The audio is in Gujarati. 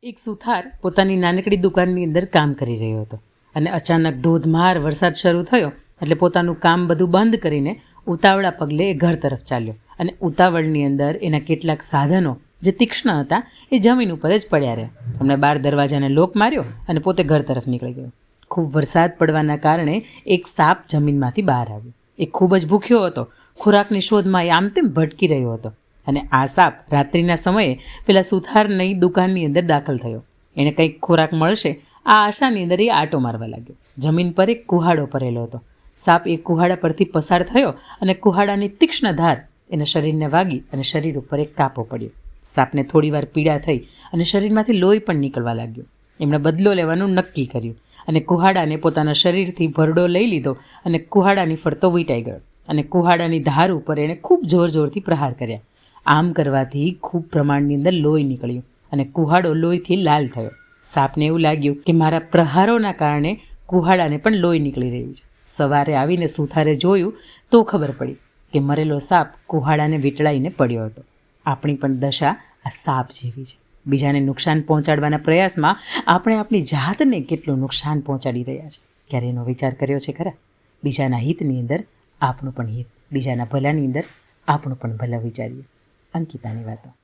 એક સુથાર પોતાની નાનકડી દુકાનની અંદર કામ કરી રહ્યો હતો અને અચાનક ધોધમાર વરસાદ શરૂ થયો એટલે પોતાનું કામ બધું બંધ કરીને ઉતાવળા પગલે એ ઘર તરફ ચાલ્યો અને ઉતાવળની અંદર એના કેટલાક સાધનો જે તીક્ષ્ણ હતા એ જમીન ઉપર જ પડ્યા રહ્યા. એમણે બહાર દરવાજાને લોક માર્યો અને પોતે ઘર તરફ નીકળી ગયો. ખૂબ વરસાદ પડવાના કારણે એક સાપ જમીનમાંથી બહાર આવ્યો. એ ખૂબ જ ભૂખ્યો હતો. ખોરાકની શોધમાં એ આમ તેમ ભટકી રહ્યો હતો અને આ સાપ રાત્રિના સમયે પેલા સુથારની દુકાનની અંદર દાખલ થયો. એણે કંઈક ખોરાક મળશે આ આશાની અંદર એ આંટો મારવા લાગ્યો. જમીન પર એક કુહાડો પડેલો હતો. સાપ એ કુહાડા પરથી પસાર થયો અને કુહાડાની તીક્ષ્ણ ધાર એના શરીરને વાગી અને શરીર ઉપર એક કાપો પડ્યો. સાપને થોડીવાર પીડા થઈ અને શરીરમાંથી લોહી પણ નીકળવા લાગ્યો. એમણે બદલો લેવાનું નક્કી કર્યું અને કુહાડાને પોતાના શરીરથી ભરડો લઈ લીધો અને કુહાડાની ફરતો વીંટાઈ ગયો અને કુહાડાની ધાર ઉપર એણે ખૂબ જોરથી પ્રહાર કર્યા. આમ કરવાથી ખૂબ પ્રમાણની અંદર લોહી નીકળ્યું અને કુહાડો લોહીથી લાલ થયો. સાપને એવું લાગ્યું કે મારા પ્રહારોના કારણે કુહાડાને પણ લોહી નીકળી રહ્યું છે. સવારે આવીને સુથારે જોયું તો ખબર પડી કે મરેલો સાપ કુહાડાને વીંટળાઈને પડ્યો હતો. આપણી પણ દશા આ સાપ જેવી છે. બીજાને નુકસાન પહોંચાડવાના પ્રયાસમાં આપણે આપણી જાતને કેટલું નુકસાન પહોંચાડી રહ્યા છે. ક્યારે એનો વિચાર કર્યો છે ખરા? બીજાના હિતની અંદર આપણું પણ હિત, બીજાના ભલાની અંદર આપણું પણ ભલા વિચારીએ. અંકિતાની વાતો.